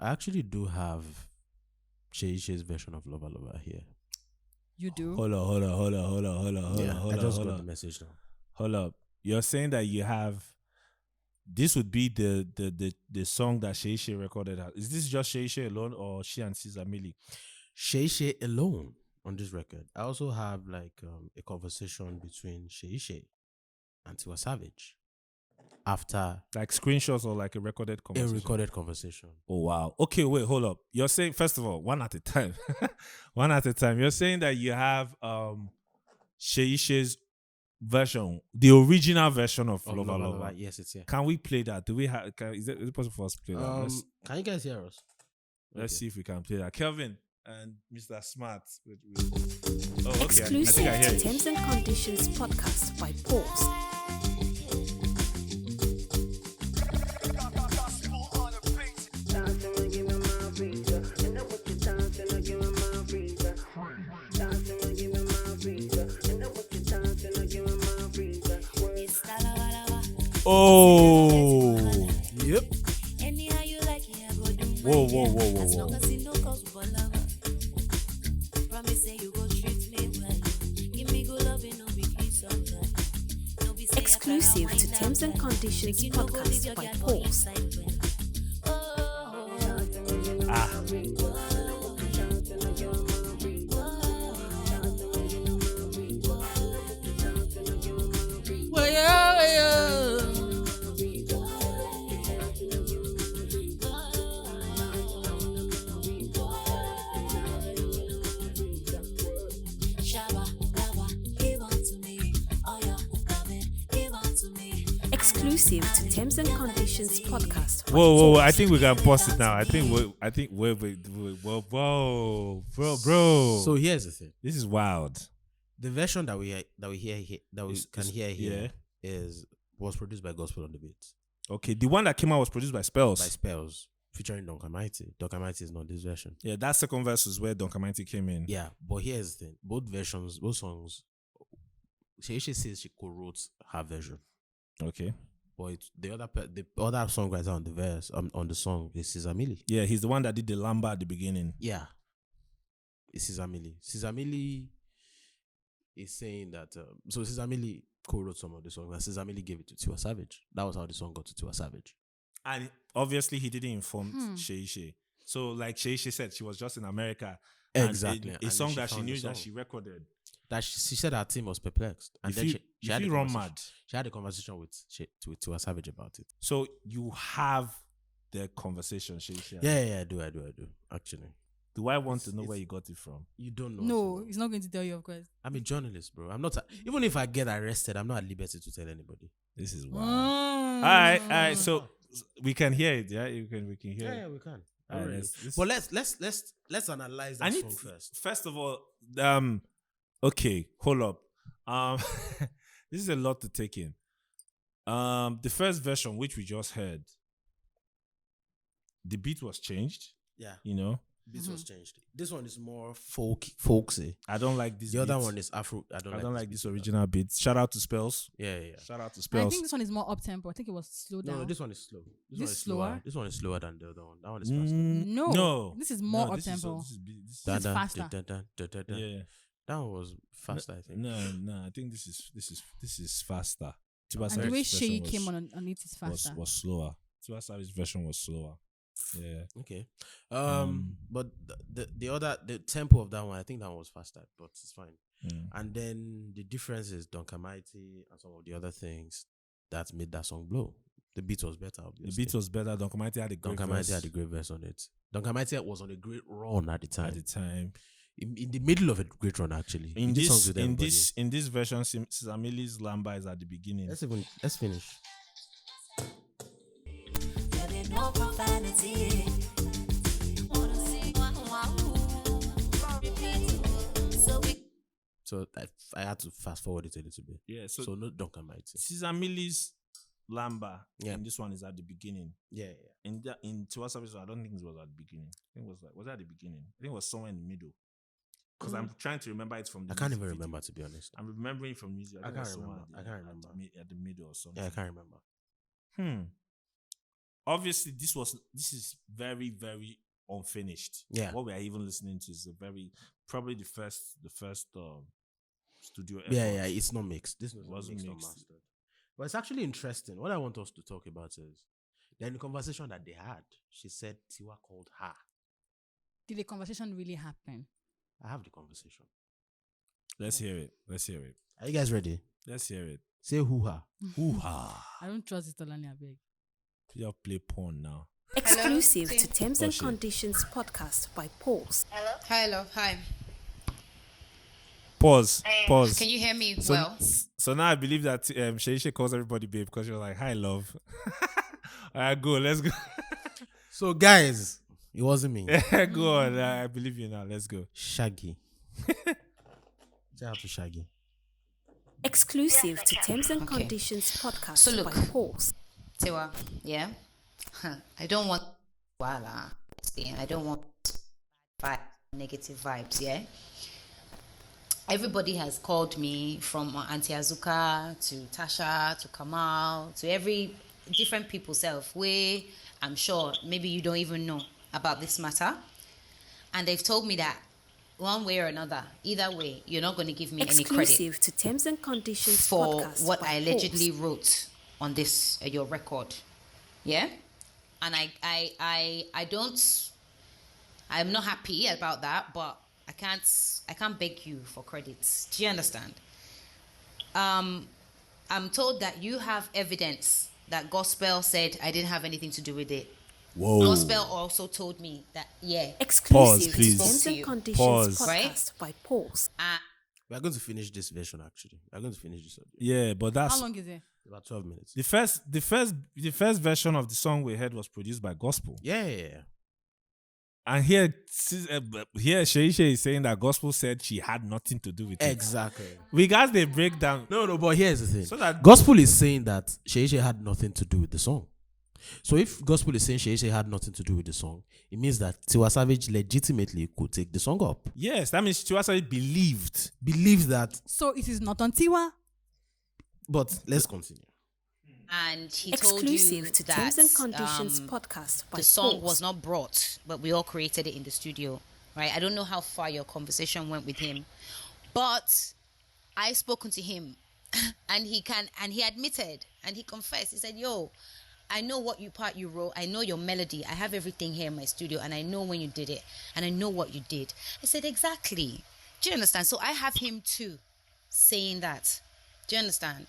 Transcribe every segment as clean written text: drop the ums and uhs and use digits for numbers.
I actually do have Seyi Shay's version of Lova Lova here. You do? Hold on. I just got the message now. Hold up. You're saying that you have. This would be the song that Seyi Shay recorded. Is this just Seyi Shay alone, or she and Caesar Millie? Seyi Shay alone on this record. I also have like a conversation between Seyi Shay and Tiwa Savage after Like screenshots or like a recorded a conversation? recorded conversation. Oh, wow. Okay, wait, hold up. You're saying, first of all, one at a time. One at a time. You're saying that you have Seyi Shay's version, the original version of Lova Lova. Yes, it's here. Can we play that? Do we have? Is it possible for us to play that? Can you guys hear us? Let's see if we can play that. Kelvin and Mr. Smart. Oh, okay. Exclusive I hear to it. Terms and Conditions podcast by Pulse. Oh. Yep. Whoa. Exclusive to Terms and Conditions podcast by Pulse. Exclusive to Terms and Conditions podcast. by Whoa. Pulse. I think we can pause it now. Whoa, bro. So here's the thing: this is wild. the version that we can hear here yeah. was produced by Gospel on the Beat Okay, the one that came out was produced by Spells. by Spells featuring Don Kamaiti. Don Kamaiti is not this version. Yeah, that second verse was where Don Kamaiti came in. Yeah, but here's the thing: both songs. She says she co-wrote her version, Okay. but the other songwriter on the verse on the song is Caesar Millie. Yeah, he's the one that did the Lamba at the beginning. Yeah, it's Caesar Millie. Caesar Millie is saying that so Caesar Millie co-wrote some of the songs and Caesar Millie gave it to Tiwa Savage. That was how the song got to Tiwa Savage. And obviously he didn't inform Seyi Shay. So like Seyi Shay said, she was just in America. Exactly. A And song then that she found the knew that song. she recorded. That she said her team was perplexed, and then she had a run conversation- mad. She had a conversation with Tiwa Savage about it. So you have the conversation, Seyi Shay. Yeah, I do. Actually, Do I want to know where you got it from? you don't know. No, he's not going to tell you, of course. I'm a journalist, bro. I'm not. Even if I get arrested, I'm not at liberty to tell anybody. This is wild. Mm. All right. So we can hear it, yeah? We can hear it. Yeah, we can. All right, Alright. But let's analyze that song first. First of all, okay, hold up. This is a lot to take in. The first version, which we just heard, the beat was changed. Yeah, You know, beat was changed. This one is more folksy. I don't like this. The other beat. one is Afro. I don't like this original beat. Shout out to Spells. Yeah. Shout out to I Spells. think this one is more up tempo. I think it was slowed down. No, this one is slow. This one is slower? This one is slower than the other one. That one is faster. No, this is more No, up this is- tempo. this is- It's faster. Yeah. That one was faster, I think. No. I think this is faster. Tiwa And the Savage's way version Shay came on it is faster. was slower. Tiwa Savage's version was slower. Yeah. Okay. But the tempo of that one, I think that one was faster, but it's fine. And then the difference is Don Kamaiti and some of the other things that made that song blow. The beat was better, obviously. The beat was better. Don Kamaiti had a Don great Kamaiti verse had a great verse on it. Don Kamaiti was on a great run at the time. at the time. In the middle of a great run, actually. In He did songs this with in everybody. this in this version, Caesar Millie's Lamba is at the beginning. Let's finish. So I had to fast forward it a little bit. Yeah. So no Don Kamaiti. Caesar Millie's Lamba. Yeah. And this one is at the beginning. Yeah. In Tiwa Savage, I don't think it was at the beginning. I think was it at the beginning? I think it was somewhere in the middle. Because I'm trying to remember it from the I can't music even video. remember, to be honest. I'm remembering from music. I think it was can't somewhere remember. At the middle or something. Yeah, I can't remember. obviously this is very, very unfinished. Yeah. What we are even listening to is probably the first studio effort. Yeah. It's not mixed. This was Wasn't mixed or mixed. mastered. But it's actually interesting. What I want us to talk about is then the conversation that they had. She said Tiwa called her. Did the conversation really happen? I have the conversation. Let's hear it. Are you guys ready? Let's hear it. Say hoo-ha. Hoo-ha. I don't trust Motolani, I beg. You play porn now. Exclusive Hello? to Terms Oh, and shit. Conditions podcast by Pulse. Hi, love. Hi. Pause. Can you hear me So, well? so now I believe that Seyi Shay calls everybody babe because she was like, "Hi, love." All right, go. Let's go. So guys, it wasn't me. Go on. I believe you now. Let's go. Shaggy. Say out to Shaggy. Exclusive to Terms and Okay. Conditions podcast So look. by Pulse. Tiwa, yeah? I don't want voila. I don't want negative vibes, yeah? Everybody has called me from Auntie Azuka to Tasha to Kamal to every different people self where I'm sure maybe you don't even know about this matter. And they've told me that one way or another, either way, you're not going to give me any credit Exclusive to Terms and Conditions for podcast what by I allegedly Pulse. wrote on this your record, yeah. And I'm not happy about that, but I can't beg you for credits. Do you understand? I'm told that you have evidence that Gospel said I didn't have anything to do with it. Whoa. Gospel also told me that Exclusive Pause, to please. Terms and Pause. Conditions Right? podcast by Pulse. We are going to finish this version actually. We are going to finish this audio. Yeah, but that's How long is it? About 12 minutes. the first version of the song we heard was produced by Gospel. Yeah. And here Seyi Shay is saying that Gospel said she had nothing to do with it. Exactly. We got the breakdown. No, but here's the thing. So that Gospel is saying that Seyi Shay had nothing to do with the song. So if Gospel is saying Seyi Shay had nothing to do with the song, it means that Tiwa Savage legitimately could take the song up. yes, that means Tiwa Savage believed. Believe that. So it is not on Tiwa? But let's continue. and he told you Exclusive to that Terms and Conditions podcast by the song Pulse. was not brought, but we all created it in the studio, right? I don't know how far your conversation went with him, but I've spoken to him, and he admitted and he confessed. He said, "Yo, I know what part you wrote. I know your melody. I have everything here in my studio, and I know when you did it, and I know what you did." I said, "Exactly. Do you understand?" So I have him too, saying that. Do you understand?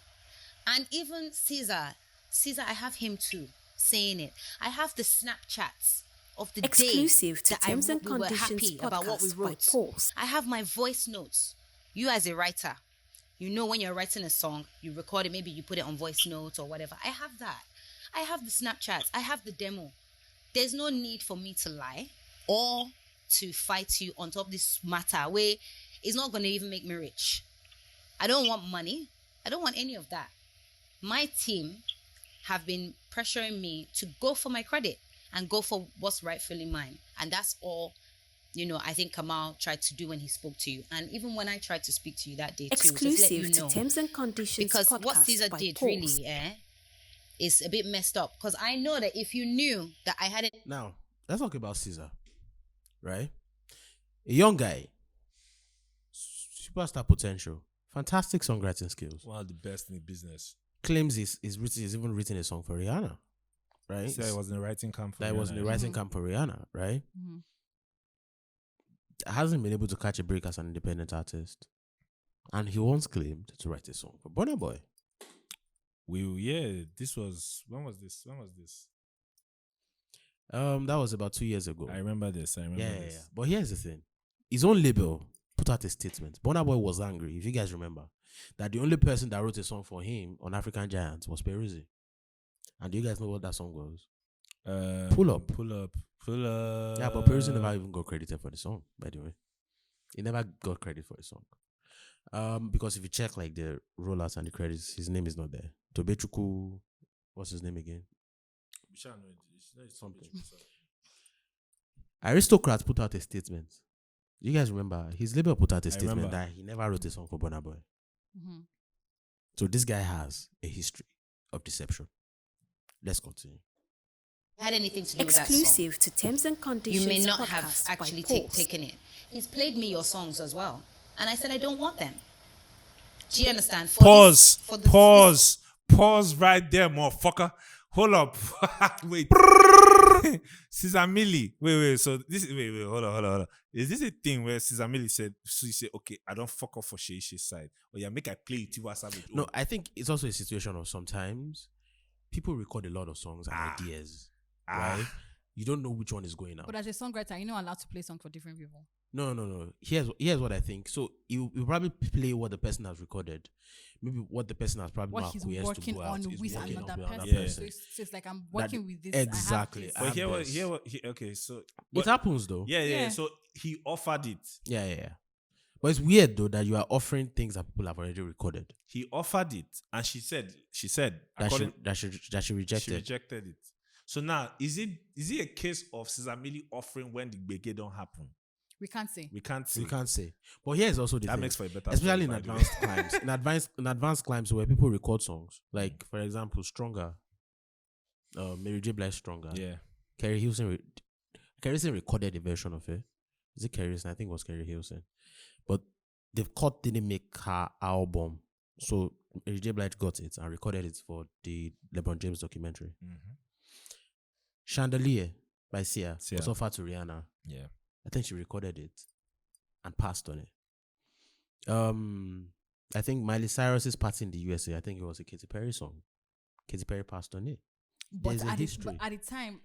And even Caesar, I have him too saying it. I have the Snapchats of the Exclusive day to that Terms and we were Conditions happy about what we podcast by wrote. Pulse. I have my voice notes. You as a writer, you know when you're writing a song, you record it, maybe you put it on voice notes or whatever. I have that. I have the Snapchats. I have the demo. There's no need for me to lie or to fight you on top of this matter where it's not going to even make me rich. I don't want money. I don't want any of that. My team have been pressuring me to go for my credit and go for what's rightfully mine. And that's all, I think Kamal tried to do when he spoke to you. And even when I tried to speak to you that day too, just let Exclusive you to know. Terms and Conditions Because podcast what Caesar by did Pulse. really, is a bit messed up. Because I know that if you knew that I hadn't... Now, let's talk about Caesar. Right? A young guy. Superstar potential. Fantastic songwriting skills. One of the best in the business. Claims he's even written a song for Rihanna. Right? He said it was in the writing camp for That was in the Rihanna. writing camp for Rihanna, right? Mhm. Hasn't been able to catch a break as an independent artist. And he once claimed to write a song for Burna Boy. This was when was this? That was about 2 years ago. I remember this. Yeah. But here's the thing. His own label put out a statement. Burna Boy was angry, if you guys remember, that the only person that wrote a song for him on African Giants was Peruzzi. And do you guys know what that song was? Pull Up. Yeah, but Peruzzi never even got credited for the song, by the way. He never got credit for the song. Because if you check like the rollouts and the credits, his name is not there. Tobechuku, what's his name again? Something. Aristocrat put out a statement. You guys remember? His label put out a statement remember. that he never wrote a song for Burna Boy. Mhm. So this guy has a history of deception. Let's continue. had anything to do with that song. Exclusive to Terms and Conditions You may not have podcast actually by Pulse. taken it. He's played me your songs as well. And I said, I don't want them. Do you understand? For Pause. this- for the- Pause right there, motherfucker. Hold up. Wait. Cesar Millie. Wait. So this wait, hold on. Is this a thing where Cesar Millie said, so you say, okay, I don't fuck up for Seyi Shay's side. Or yeah, make I play Tiwa Savage. No, I think it's also a situation of sometimes people record a lot of songs and ideas, right? You don't know which one is going out. But as a songwriter, you're not allowed to play songs for different people. No. Here's what I think. So you probably play what the person has recorded, maybe what the person has probably What not he's acquiesced working to go out. on is with working another on person. with So it's like I'm working with this. exactly. I have But this. okay, so It but- happens though. yeah. Yeah. So he offered it. Yeah. But it's weird though that you are offering things that people have already recorded. He offered it, and she said, That according- she rejected. she rejected it. So now, is it a case of Cesar Millie offering when the Biggie don't happen? We can't say. We can't see. We can't say. But here's also the That thing. makes for a better especially story, in by the way. advanced climbs. In advanced climbs where people record songs. Like for example, Stronger. Mary J. Blige Stronger. Yeah. Kerry Hilson recorded a version of it. Is it Kerry Hilson? I think it was Kerry Hilson. But the court didn't make her album. So Mary J. Blige got it and recorded it for the LeBron James documentary. Mm-hmm. Chandelier by Sia Sia. was offered to Rihanna. Yeah. I think she recorded it and passed on it. I think Miley Cyrus's Party in the USA, I think it was a Katy Perry song. Katy Perry passed on it. But There's a at history. the time,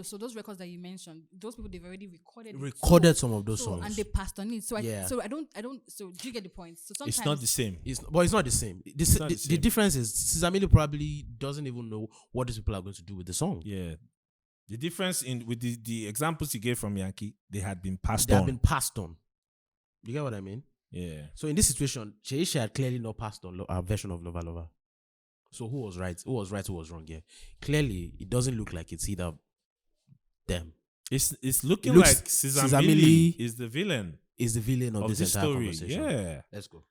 so those records that you mentioned, those people they've already recorded. Recorded some of those so, songs. and they passed on it. So Yeah. I don't. So do you get the point? So sometimes It's not the same. But it's not the same. not The the same. difference is Cesar Millie probably doesn't even know what these people are going to do with the song. Yeah. The difference with the examples you gave from Yankee, they had been passed They on. have been passed on. You get what I mean? Yeah. So in this situation, Seyi Shay had clearly not passed on a version of Lova Lova. So who was right? Who was right? Who was wrong? Yeah. Clearly, it doesn't look like it's either them. It's looking It looks- like Cesar Cesar Millie Millie is the villain Is the villain of, of this this entire story. conversation. Yeah. Let's go.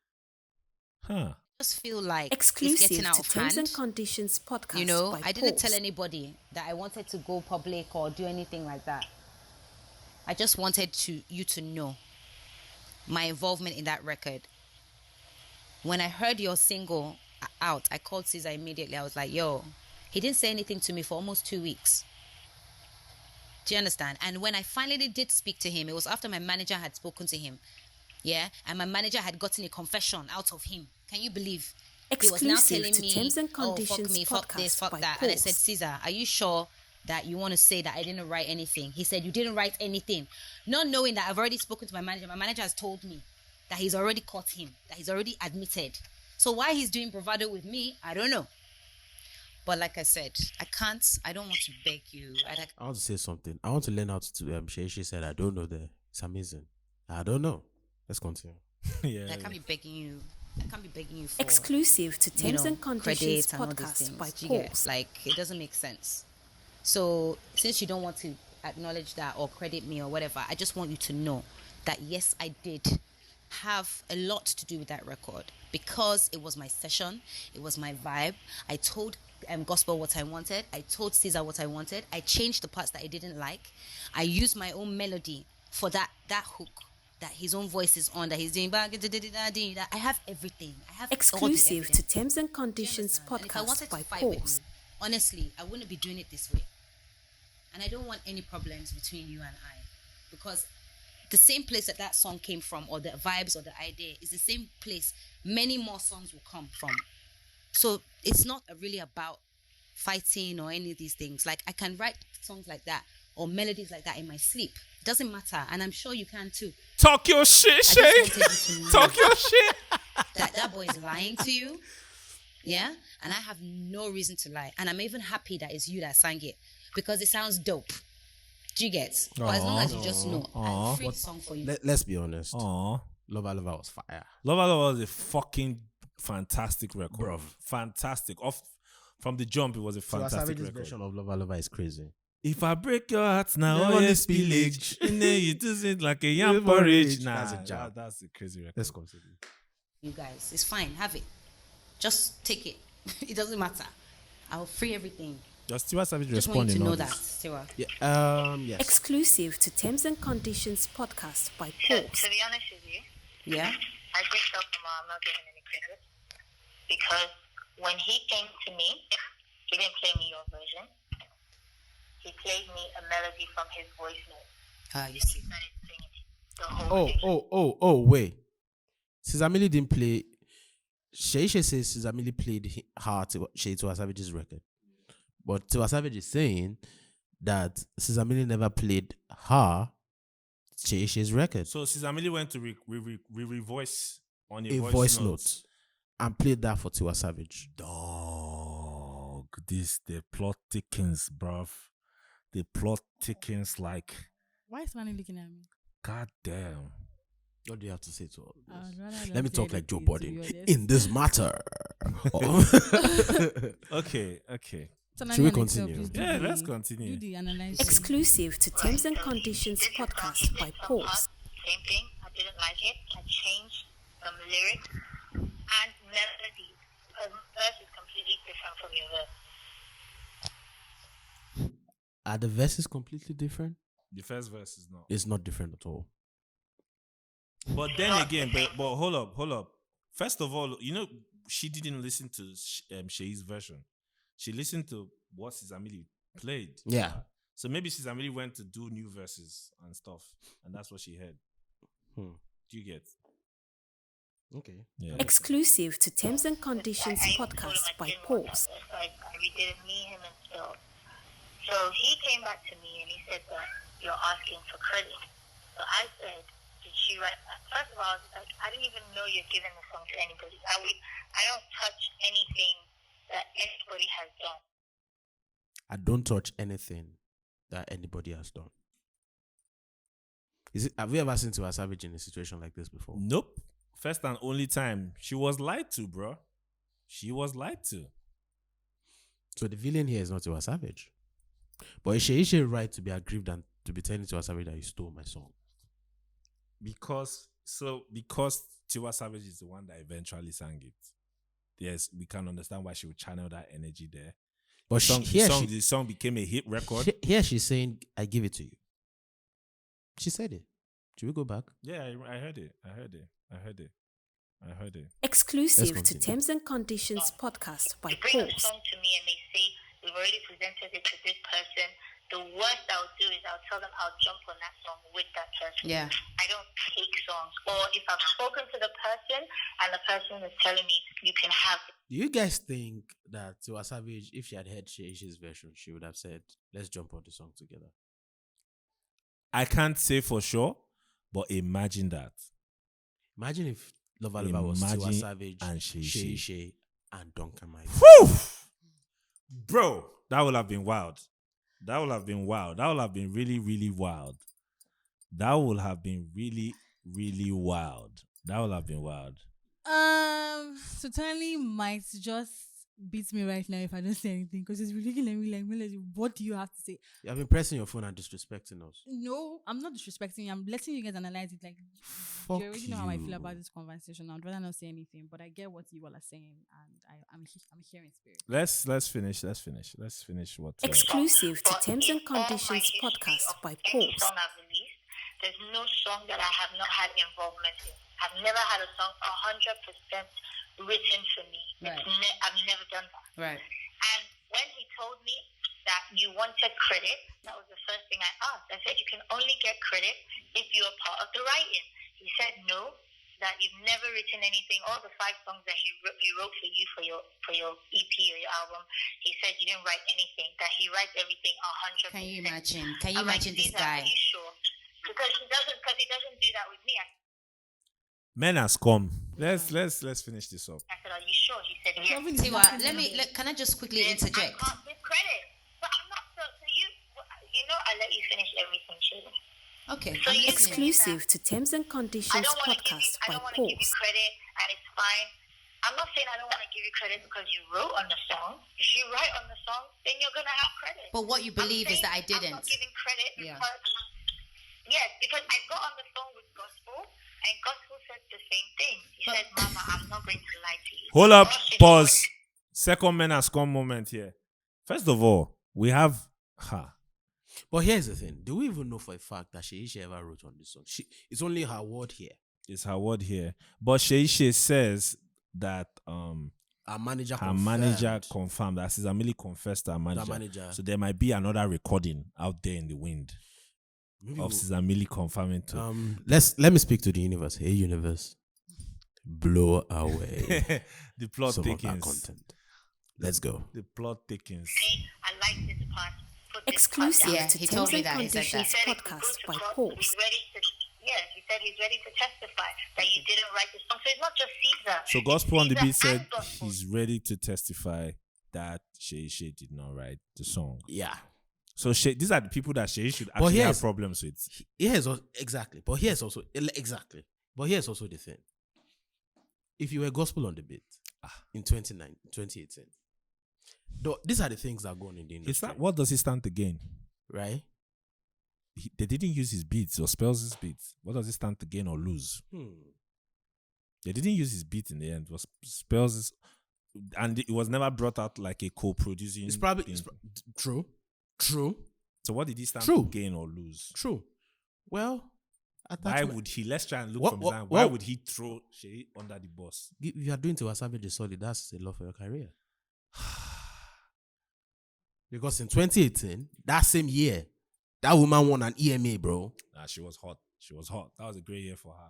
Huh. Just feel like it's Exclusive getting out to of Terms hand. and Conditions podcast You know, by I didn't Pulse. tell anybody that I wanted to go public or do anything like that. I just wanted you to know my involvement in that record. When I heard your single out, I called Caesar immediately. I was like, yo, he didn't say anything to me for almost 2 weeks. Do you understand? And when I finally did speak to him, it was after my manager had spoken to him. Yeah, and my manager had gotten a confession out of him. Can you believe? He was now Exclusive telling to me, Terms and oh, fuck Conditions me, fuck this, podcast fuck by that. And I said, Pulse. Caesar, are you sure that you want to say that I didn't write anything? He said, you didn't write anything. Not knowing that I've already spoken to my manager. My manager has told me that he's already caught him, that he's already admitted. So why he's doing bravado with me, I don't know. But like I said, I don't want to beg you. I want to say something. I want to learn how to do. Seyi Shay said, "I don't know there. It's amazing. I don't know." Let's continue. Yeah. I can't be begging you. I can't be begging you for Exclusive to Terms and Conditions credits and all these podcast things. by Do you get? Pulse. Like, it doesn't make sense. So since you don't want to acknowledge that or credit me or whatever, I just want you to know that yes, I did have a lot to do with that record because it was my session, it was my vibe. I told Gospel what I wanted. I told Caesar what I wanted. I changed the parts that I didn't like. I used my own melody for that hook that his own voice is on, that he's doing. I have everything. I have all the Exclusive to evidence. Terms and Do you Conditions understand? And if I podcast wanted by to fight with Pulse. you, honestly, I wouldn't be doing it this way. And I don't want any problems between you and I. Because the same place that song came from, or the vibes or the idea, is the same place many more songs will come from. So it's not really about fighting or any of these things. Like, I can write songs like that or melodies like that in my sleep. Doesn't matter. And I'm sure you can too. Talk your shit, I Shay. just wanted you to know Talk your shit. that boy is lying to you. Yeah? And I have no reason to lie. And I'm even happy that it's you that sang it because it sounds dope. Do you get? But as long as you just know, I free the song for you. Let's be honest. Aw. Lova Lova was fire. Lova Lova was a fucking fantastic record. Bruv. Fantastic. From the jump, it was a So fantastic Savage's record. version of Lova Lova is crazy. If I break your heart now, Never all your the spillage, spillage. and then you do it like a yam Never porridge. reach. Nah, That's a jam. that's a crazy record. Let's continue. You guys, it's fine. Have it. Just take it. It doesn't matter. I'll free everything. Does Tiwa Savage Just want respond you to in all know that, this? Tiwa. Yeah. Yes. Exclusive to Terms and Conditions podcast by Pulse. To be honest with you, Yeah? I just felt I'm not giving any credit because when he came to me, he didn't play me your version. He played me a melody from his voice note. You see. He started singing the whole thing. Wait. Sizamili didn't play. Seyi Shay says Sizamili played her Tiwa Savage's record. But Tiwa Savage is saying that Sizamili never played her Seyi Shay's record. So Sizamili went to re-voice on A voice note. And played that for Tiwa Savage. Dog, the plot thickens, bruv. The plot thickens like, Why is Manny looking at me? god damn. What do you have to say to all I would this? rather Let not me say talk like Joe anything, to Budden. be honest. In this matter. Okay. Tonani Should we and Excel, continue? please do Yeah, the- let's continue. Do the analysis. Exclusive to Terms and So Conditions he did some podcast by parts, Pulse. Same thing. I didn't like it. I changed some lyrics and melodies. A verse is completely different from your verse. Are the verses completely different? The first verse is not. It's not different at all. But then again, but hold up. First of all, she didn't listen to Shay's version. She listened to what Sizamili played. Yeah. So maybe Sizamili went to do new verses and stuff, and that's what she heard. Do you get? Okay. Yeah. Exclusive to Terms and Conditions I told him podcast I by didn't want Pulse. that verse. I redid it, me, him, and Phil. So he came back to me and he said that you're asking for credit. So I said, did she write? First of all, I didn't even know you're giving the song to anybody. I don't touch anything that anybody has done. I don't touch anything that anybody has done. Have you ever seen Tiwa Savage in a situation like this before? Nope. First and only time. She was lied to, bro. She was lied to. So the villain here is not Tiwa Savage. But is Seyi right to be aggrieved and to be telling Tiwa Savage that you stole my song? Because Tiwa Savage is the one that eventually sang it. Yes, we can understand why she would channel that energy there. But The song became a hit record. Here she's saying, I give it to you. She said it. Should we go back? Yeah, I heard it. Exclusive Let's to continue. Terms and Conditions podcast by They bring a Pulse. song to me and they say, we've already presented it to this person. The worst I'll do is I'll tell them I'll jump on that song with that person. Yeah. I don't take songs. Or if I've spoken to the person and the person is telling me you can have it. Do you guys think that Tiwa Savage, if she had heard Shay's version, she would have said, let's jump on the song together? I can't say for sure, but imagine that. Imagine if Lova Lova was Tiwa Imagine Savage and Seyi Shay. Shay and Duncan Mike. Bro, that would have been wild. That would have been wild. That would have been really, really wild. That would have been really, really wild. That would have been wild. Certainly might just beat me right now if I don't say anything because it's really looking at me like, Melody, what do you have to say? You have been pressing your phone and disrespecting us. No, I'm not disrespecting you. I'm letting you guys analyze it. Like, Fuck you already know how I feel you. about this conversation. I'd rather not say anything, but I get what you all are saying, and I'm here in spirit. Let's finish what. Exclusive to But Terms and in all my Conditions history podcast of by any Pulse. song I've released, there's no song that I have not had involvement in. I've never had a song 100% written for me. Right. I've never done that. Right. And when he told me that you wanted credit, that was the first thing I asked. I said, you can only get credit if you are part of the writing. He said, no, that you've never written anything. All the 5 songs that he wrote for you for your EP or your album, he said you didn't write anything, that he writes everything 100%. Can you imagine? Can you I'm like, imagine this "Lisa, guy? Are you sure? Because he doesn't do that with me. Men has come. Let's finish this up. I said, are you sure? He said, yes. Something is Tiwa, happening. can I just quickly Then interject? I can't give credit. But I'm not, so you know, I let you finish everything, Shayla. Okay. So I'm you listening. Exclusive to Terms and I Conditions don't want to give podcast you, I by don't want to give you Pulse. credit, and it's fine. I'm not saying I don't want to give you credit because you wrote on the song. If you write on the song, then you're gonna have credit. But what you believe is that I I'm didn't. not giving credit Yeah. because I got on the phone with Gospel, and Gospel said the same thing. He But- said, "Mama, I'm not going to lie to you." Hold up, All she did pause. was- Second men has come moment here. First of all, We have But here's the thing: do we even know for a fact that Seyi Shay ever wrote on this song? It's only her word here. It's her word here. But Seyi Shay says that Her manager confirmed that Sister Millie confessed to her manager. manager. So there might be another recording out there in the wind of Sister Millie confirming to. Let me speak to the universe. Hey, universe, blow away The plot some of our thickens. content. Let's go. The plot thickens. I like this part. Put this Exclusive part down. Yeah, to he Terms told me and that. He said that. Conditions He said podcast he's by good to go. Popes. He's ready to. Yeah, he said he's ready to testify that you didn't write the song. So it's not just Caesar. So Gospel on the Caesar Beat said and Gospel. he's ready to testify that Seyi Shay did not write the song. Yeah. So these are the people that Seyi should But actually have here's- problems with. Here's exactly. But here's also But here's also the thing. If you were gospel on the beat in 2018, these are the things that go on in the industry. What does he stand to gain? Right? They didn't use his beats or spells beats. What does he stand to gain or lose? They didn't use his beat in the end. It was spells, and it was never brought out like a co-producing. It's probably thing. true. So what did he stand True. to gain or lose? True. Well, Why would he? Let's try and look What- from what- that. Why what- would he throw Shay under the bus? if you are doing to a Savage a solid, that's a lot for your career. Because in 2018, that same year, that woman won an EMA, bro. Nah, she was hot. She was hot. That was a great year for her.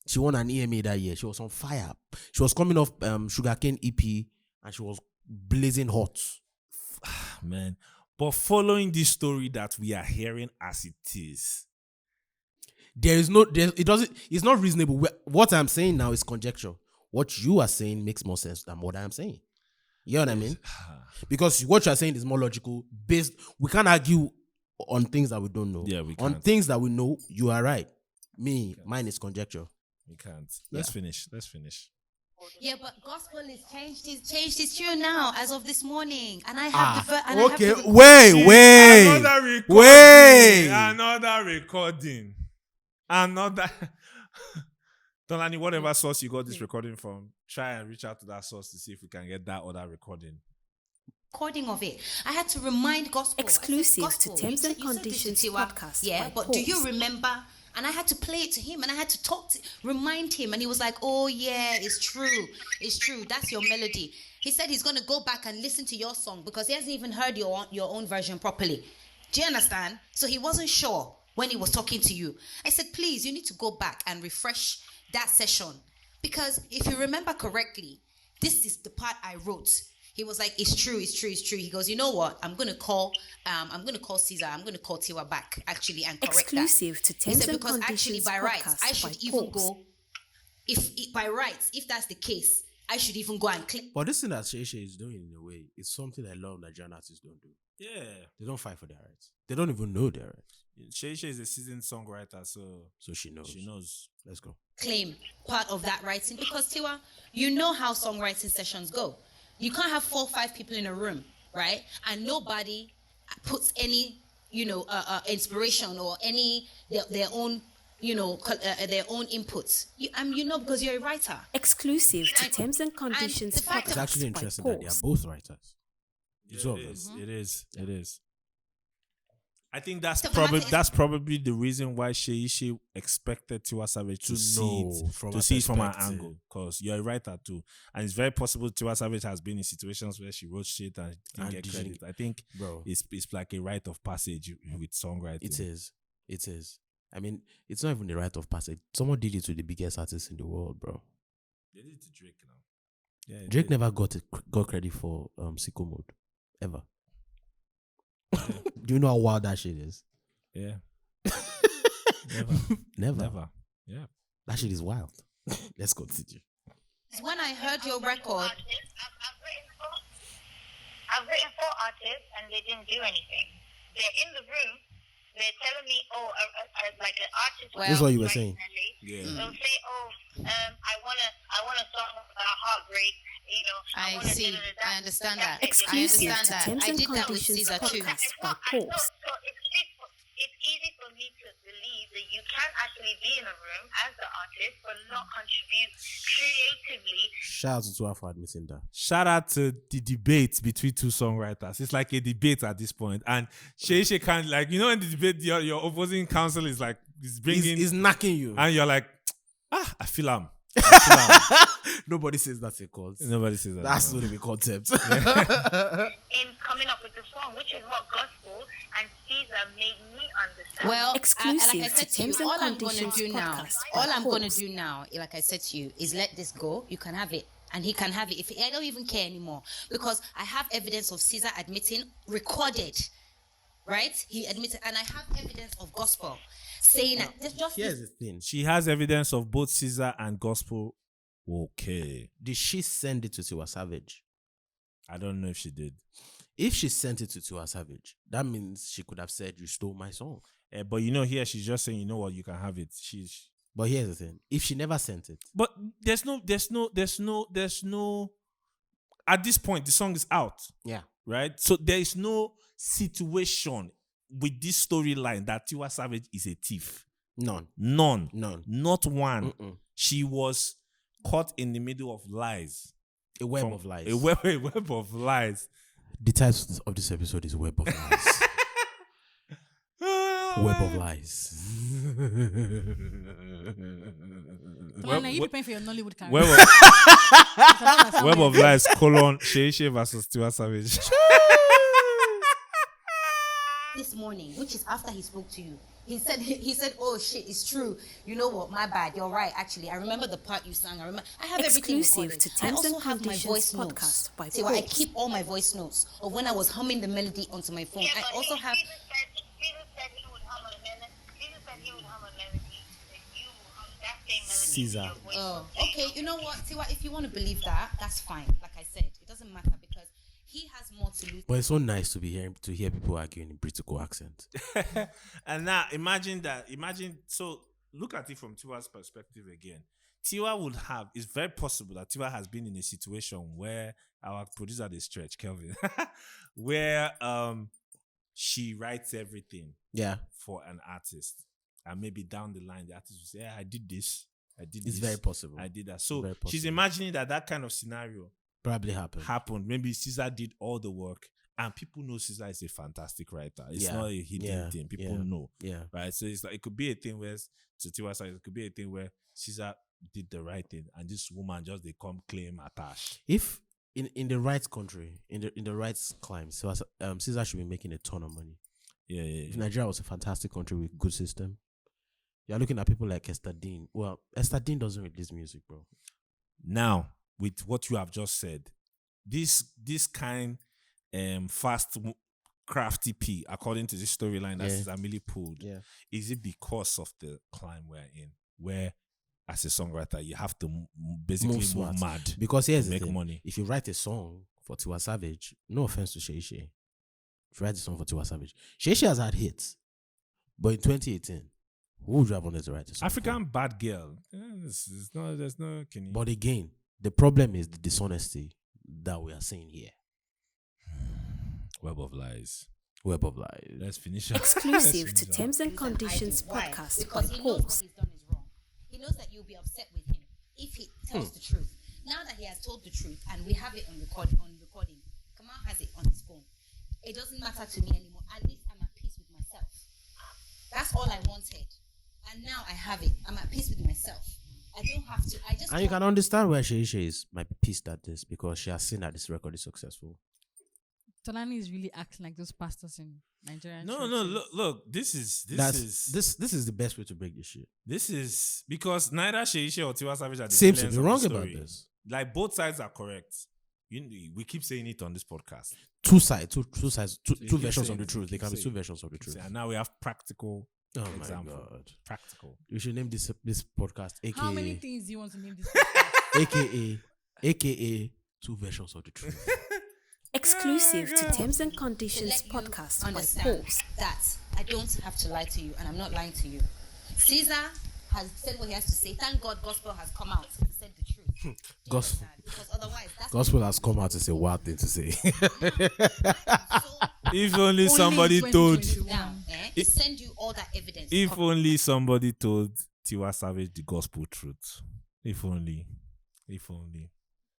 She won an EMA that year. She was on fire. She was coming off Sugarcane EP and she was blazing hot. Man. But following this story that we are hearing as it is, It's not reasonable. What I'm saying now is conjecture. What you are saying makes more sense than what I'm saying. You know what I mean? Because what you're saying is more logical. We can't argue on things that we don't know. Yeah, we On can't. things that we know, you are right. Mine is conjecture. we can't. Let's finish. Yeah, but gospel is changed his tune now as of this morning, and I have the Wait. Another recording. Motolani, whatever source you got this recording from, try and reach out to that source to see if we can get that other recording. recording of it. I had to remind gospel. Exclusive I said, to Gospel, Terms you and said this Conditions to Tiwa. podcast Yeah, by but do you Popes. remember? And I had to play it to him, and I had to remind him, and he was like, "Oh yeah, it's true. That's your melody." He said he's gonna go back and listen to your song because he hasn't even heard your own version properly. Do you understand? So he wasn't sure when he was talking to you. I said, please, you need to go back and refresh that session because if you remember correctly, this is the part I wrote. He was like, it's true. He goes, you know what? I'm gonna call Caesar. I'm gonna call Tiwa back actually and correct Exclusive that. to He Terms said and because actually Conditions by rights podcast I should by even Popes. go. If by rights, if that's the case, I should even go and claim. But this thing that Seyi Shay is doing in a way is something a lot of Nigerian artists don't do. Yeah. They don't fight for their rights. They don't even know their rights. Seyi Shay is a seasoned songwriter, so So she knows. she knows. Let's go. Claim part of that writing because Tiwa, you know how songwriting sessions go. You can't have 4 or 5 people in a room, right? And nobody puts any, inspiration or any their own, their own inputs. Because you're a writer. Exclusive to Terms and Conditions the fact It's that- actually podcast by interesting that they are Popes. both writers. Yeah, Two of it them. is. It is. It is. I think that's So probably Famati is- that's probably the reason why Seyi Shay expected Tiwa Savage to To see know it from to her see it from an perspective. angle, because you're a writer too, and it's very possible Tiwa Savage has been in situations where she wrote shit and didn't And get didn't- credit. I think Bro, it's like a rite of passage with songwriting. it is. It is. I mean, it's not even the rite of passage. Someone did it to the biggest artist in the world, bro. They did it to Drake now. Yeah, Drake never got credit for Sicko Mode. Ever. Do you know how wild that shit is? Yeah, Never. never. Yeah. That shit is wild. Let's continue. When I heard your record, I've written for artists and they didn't do anything. They're in the room. They're telling me, like an artist. Well- This is what you were saying. Yeah. They'll say, I want a song about heartbreak. I wanna see. da-da-da-da. I understand that. Exclusive I understand to that. Terms I and did that with Conditions Caesar too. podcast by So Popes. it's easy for me to believe that you can actually be in a room as the artist, but not contribute creatively. Shout out to Tiwa for admitting that. Shout out to the debate between two songwriters. It's like a debate at this point. And Seyi Shay can't, like, you know, in the debate, your opposing counsel is like, is bringing, He's knocking you. and you're like, I feel am. Nobody says that's a cult. Nobody says that. That's not a concept. In coming up with the song, which is what gospel and Caesar made me understand. Well, Exclusive like I said to to you, Terms and all I'm gonna Conditions do now, podcast. all I'm gonna Pause. do now, like I said to you, is let this go. You can have it, and he can have it. If I don't even care anymore, because I have evidence of Caesar admitting, recorded, right? He admitted, and I have evidence of gospel saying that. Just Here's the thing. She has evidence of both Caesar and gospel. Okay. Did she send it to Tiwa Savage? I don't know if she did. If she sent it to Tiwa Savage, that means she could have said, "You stole my song." But you know, here she's just saying, you know what, you can have it. But here's the thing. If she never sent it, But there's no. At this point, the song is out, yeah. right? So there is no situation with this storyline that Tiwa Savage is a thief. None. None. Not one. Mm-mm. She was caught in the middle of lies. A web of lies. A web of lies. The title of this episode is Web of Lies. Web of Lies. Tolani, you preparing for your Nollywood career? Web of lies, Seyi Shay versus Tiwa Savage. this morning, which is after he spoke to you. He said, "Oh shit, it's true. You know what? My bad. You're right. Actually, I remember the part you sang. I have everything Exclusive recorded. to I Terms also and have my Conditions voice podcast notes. by See, I Pulse. keep all my voice notes of when I was humming the melody onto my phone. Yeah, I but also have. Jesus said he would hum a melody. Jesus said he would hum a melody. That you will hum that same melody. Caesar. in your voice. Oh, okay. You know what, Tiwa? If you want to believe that, that's fine. Like I said, it doesn't matter because he has more to lose. But it's so nice to hear people arguing in British accent. And now imagine that. So look at it from Tiwa's perspective again. Tiwa would have. It's very possible that Tiwa has been in a situation where our producer, the stretch, Kelvin, where she writes everything Yeah, for an artist, and maybe down the line the artist will say, "Yeah, I did this. it's very possible. I did that." So Very she's possible. imagining that kind of scenario Probably happened. happened. Maybe Caesar did all the work, and people know Caesar is a fantastic writer. It's Yeah. not a hidden thing. People know, Yeah. right? So it's like it could be a thing where, to Tiwa's side, it could be a thing where Caesar did the right thing, and this woman just they come claim attach. If in the right country, in the right climate, so Caesar should be making a ton of money. Yeah. If Nigeria was a fantastic country with good system, you're looking at people like Esther Dean. Well, Esther Dean doesn't release music, bro. Now, with what you have just said, this kind fast crafty P, according to this storyline that Yeah. Amili pulled, Yeah. is it because of the climb we're in, where as a songwriter you have to basically move smart. mad Because here's to the make thing. money? If you write a song for Tiwa Savage, no offense to Seyi Shay, if you write a song for Tiwa Savage, Seyi Shay has had hits, but in 2018, who would you have wanted to write a song for? African bad girl. There's no Kenny. But again, the problem is the dishonesty that we are seeing here. Web of lies. Web of lies. Let's finish. Exclusive to Let's finish Terms and I Conditions do. Why? podcast Because by he knows what Pulse. he's done is wrong. He knows that you'll be upset with him if he tells the truth. Now that he has told the truth and we have it on recording, Kamal has it on his phone. It doesn't matter to me anymore. At least I'm at peace with myself. That's all I wanted, and now I have it. I'm at peace with myself. I don't have to. I just. And you can understand why Seyi Shay might be pissed at this, because she has seen that this record is successful. Tolani is really acting like those pastors in Nigeria. No. Look. This is This is the best way to break this shit. This is because neither Seyi Shay or Tiwa Savage are the Seems to villains be of the wrong story. about this. Like both sides are correct. We keep saying it on this podcast. Two sides, two keep versions saying of the it, truth. They keep can be saying two it. versions of the truth. And now we have practical Oh my example. god! Practical. We should name this podcast How many AKA things do you want to name this? AKA two versions of the truth. Exclusive to Terms and Conditions Let you podcast by understand Pulse. that I don't have to lie to you, and I'm not lying to you. Caesar has said what he has to say. Thank God, gospel has come out and said the truth. Do you Gospel. understand? Because otherwise, that's Gospel has come out to say wild thing to say. If only Only somebody in told. 2021. now. He send you all that evidence. difference. If only somebody told Tiwa Savage the gospel truth. If only. If only.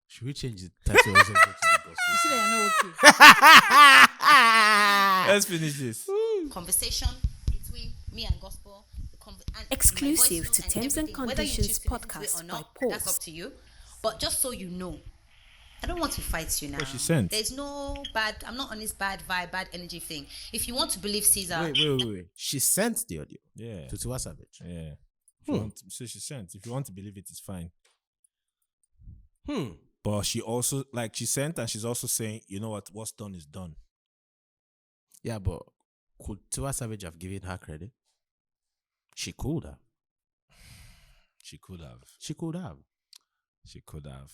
Should we change the title of the episode to the gospel? You see that you're not okay. Let's finish this. Conversation between me and gospel. And Exclusive my voice to note Terms and everything. Whether you Conditions choose to listen to it podcast or not, by that's Pulse. up to you. But just so you know, I don't want to fight you now. What she sent? There's no bad. I'm not on this bad vibe, bad energy thing. If you want to believe Caesar, Wait. She sent the audio Yeah. to Tiwa Savage. Yeah. If you want, so she sent. If you want to believe it, it's fine. But she also, like, she sent and she's also saying, you know what? What's done is done. Yeah, but could Tiwa Savage have given her credit? She could have. She could have. She could have. She could have.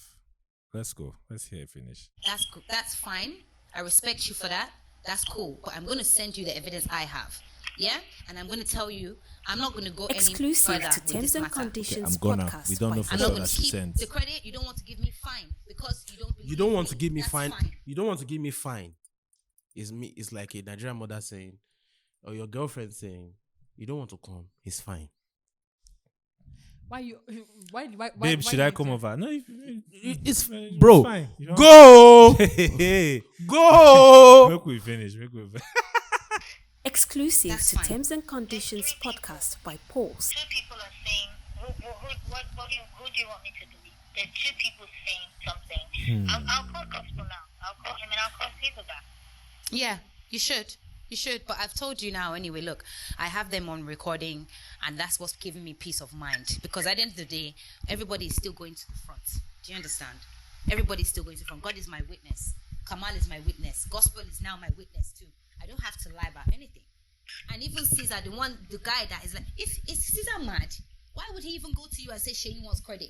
Let's go. Let's hear it finish. that's cool. That's fine. I respect you for that. That's cool. But I'm going to send you the evidence I have. Yeah? And I'm going to tell you, I'm not going to go Exclusive any further to with Terms this and matter. Conditions I'm gonna. podcast We don't by know for I'm sure not that going to she keep sent. the credit. You don't want to give me fine because you don't believe You don't want to me. give me That's fine. You don't want to give me fine. It's like a Nigerian mother saying, or your girlfriend saying, you don't want to come. It's fine. Why? Babe, should why I you come try- over? No, It's it's bro. fine. You don't- Go, Hey, go. Make we finish. Make we finish. Exclusive That's to fine. Terms and Conditions podcast by Pulse. Two people are saying, who do you want me to believe? There's two people saying something. I'll call gospel now. I'll call him and I'll call Caesar back. Yeah, you should. You should. But I've told you now anyway, look, I have them on recording and that's what's giving me peace of mind. Because at the end of the day, everybody is still going to the front. Do you understand? Everybody's still going to the front. God is my witness. Kamal is my witness. Gospel is now my witness too. I don't have to lie about anything. And even Caesar, the guy that is like, if is Caesar mad, why would he even go to you and say Shay wants credit?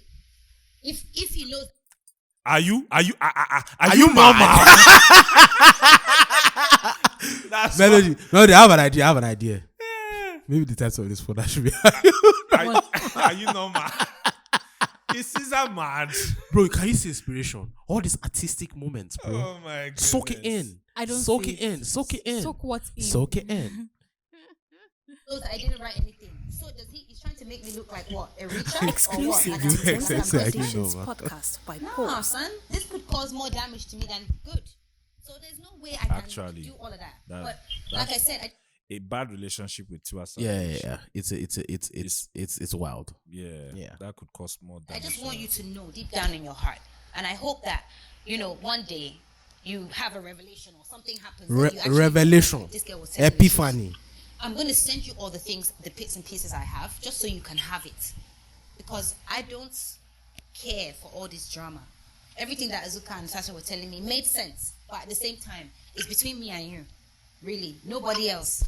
If he knows. Are you mad? That's Melody. Melody, I have an idea. Maybe the title of this for that should be. Are you not mad? Is Caesar mad? Bro, can you see inspiration? All these artistic moments, bro. Oh my god. Soak it in. I don't soak see it in. Soak it in. Soak what in? Soak it in. Knows I didn't write anything. So does he? He's trying to make me look like what? A Richard? Exclusive Or what? to Like Terms and Exactly, I Conditions know, man. podcast by No, Pulse. son. This could cause more damage to me than good. So there's no way I can Actually, do all of that. that- But like I said, A bad relationship with Tiwa Yeah. Savage. It's wild. Yeah. That could cause more I damage. just want you to know deep down in your heart, and I hope that one day you have a revelation or something happens. that you actually Revelation. know this girl was telling me the truth. Epiphany. I'm going to send you all the things, the bits and pieces I have, just so you can have it. Because I don't care for all this drama. Everything that Azuka and Sasha were telling me made sense. But at the same time, it's between me and you. Really. Nobody else.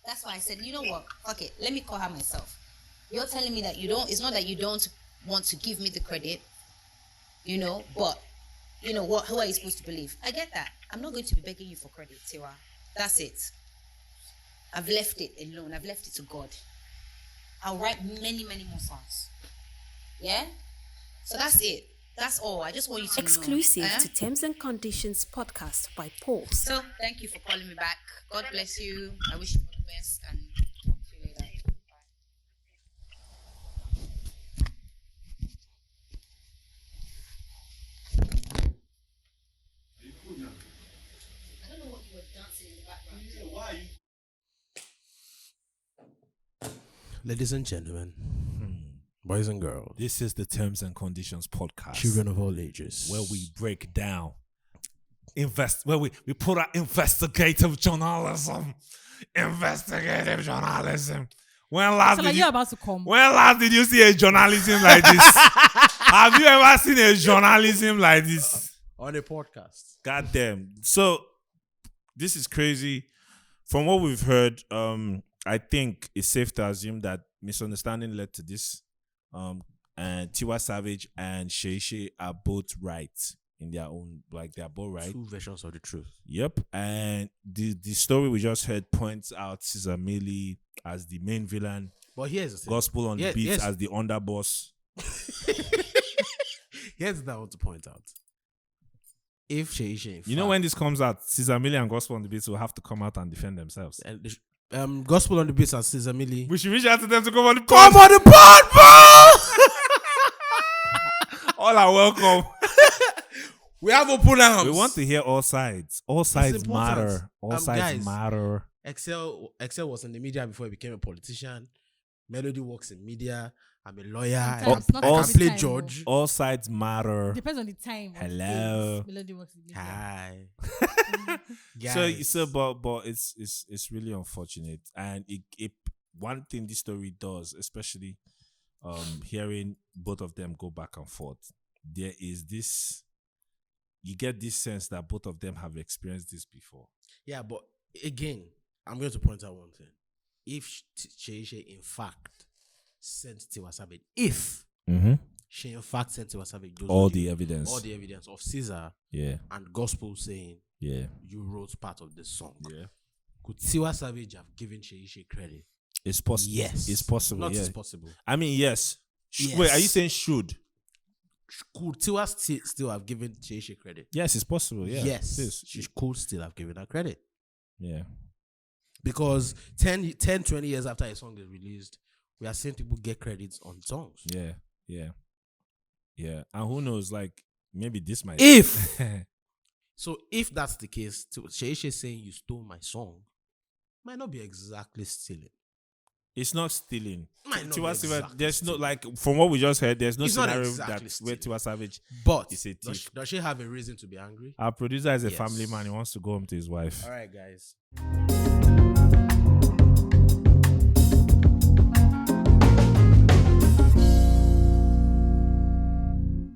That's why I said, you know what? Fuck it. Let me call her myself. You're telling me that you don't, it's not that you don't want to give me the credit, but, what? Who are you supposed to believe? I get that. I'm not going to be begging you for credit, Tiwa. That's it. I've left it alone. I've left it to God. I'll write many, many more songs. Yeah? So that's it. That's all. I just want you to Exclusive know. to Terms and Conditions podcast by Pulse. So, thank you for calling me back. God bless you. I wish you all the best and talk to you later. I don't know what you were dancing in the background. Ladies and gentlemen, boys and girls, This is the Terms and Conditions podcast. children of all ages, where we break down, where we put our investigative journalism. Investigative journalism. When last So did like you, you're about to come. when last did you see a journalism like this? Have you ever seen a journalism like this? on a podcast. God damn. So this is crazy. From what we've heard, I think it's safe to assume that misunderstanding led to this. And Tiwa Savage and Seyi Shay are both right in their own, like they're both right. Two versions of the truth. Yep. And the story we just heard points out Caesar Millie as the main villain, But here's the thing. Gospel on the beat yes. as the underboss. Here's what I want to point out. If Seyi Shay, You know when this comes out, Caesar Millie and Gospel on the beats will have to come out and defend themselves. and Gospel on the Beats and Caesar Millie. We should reach out to them to come on the Come pod. on the pod, bro! All are welcome. We have open arms. We want to hear all sides. All sides important. matter. All sides Guys, matter. Excel was in the media before he became a politician. Melody works in media. I'm a lawyer. I Sometimes, can, not I can every play time, judge. All sides matter. Depends on the time. Hello. Melody works in media. Hi. So, but it's really unfortunate, and it one thing this story does, especially hearing both of them go back and forth, there is this. You get this sense that both of them have experienced this before. Yeah, but again, I'm going to point out one thing. If Seyi Shay in fact sent Tiwa Savage, she in fact sent Tiwa Savage all the evidence of Caesar and Gospel saying you wrote part of the song. Yeah. Could Tiwa Savage have given Seyi Shay credit? It's possible. Yes. It's possible. Not yeah. it's possible. I mean, yes. Yes. Wait, are you saying should? Could Tiwa still have given Seyi Shay credit? Yes, it's possible. Yeah. Yes. She could still have given her credit. Yeah. Because 10, 20 years after a song is released, we are seeing people get credits on songs. Yeah. And who knows, like, maybe this might... So if that's the case, Seyi Shay saying you stole my song might not be exactly stealing. It's not stealing. Exactly there's no, like, from what we just heard, there's no it's scenario exactly where Tiwa Savage but is a thief. does she have a reason to be angry? Our producer is a Yes. family man. He wants to go home to his wife. All right, guys.